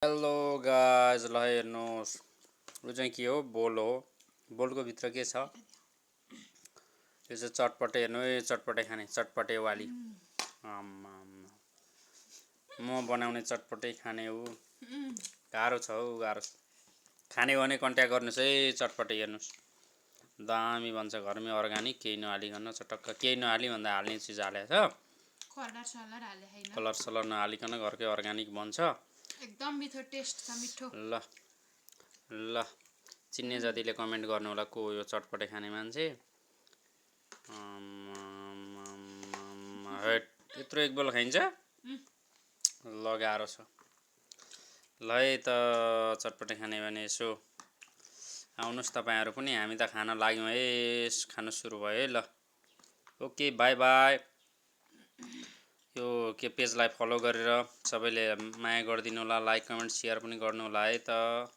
Hello guys ल हेर्नुहोस् यो चाहिँ के हो बोल हो बोलको भित्र के छ यो चाहिँ चटपटे हेर्नु है चटपटे खाने चटपटे वाली म बनाउने चटपटे खाने हो गाह्रो छ हौ गाह्रो खाने हो भने कन्ट्याक्ट गर्नुहोस् है चटपटे हेर्नुहोस् दामी भन्छ घरमै अर्ग्यानिक केही नहालिकन चटक्क केही नहाली भन्दा हाल्ने चिज हालेको छ कलर सलर नहालिकन घरकै अर्ग्यानिक बन्छ एकदम मिठो टेस्ट छ मिठो ल ल चिन्ने जातिले कमेन्ट गर्नु होला को यो चटपटे खाने मान्छे यत्रो एक बोल खाइन्छ ल गाह्रो छ ल है त चटपटे खाने भने यसो आउनुहोस् तपाईहरु पनि हामी त खान लाग्यौं है खानु सुरु भयो है ल ओके बाइ बाइ यो के पेजलाई फलो गरेर सबैले माया गरिदिनु होला लाइक कमेन्ट शेयर पनि गर्नु होला है त।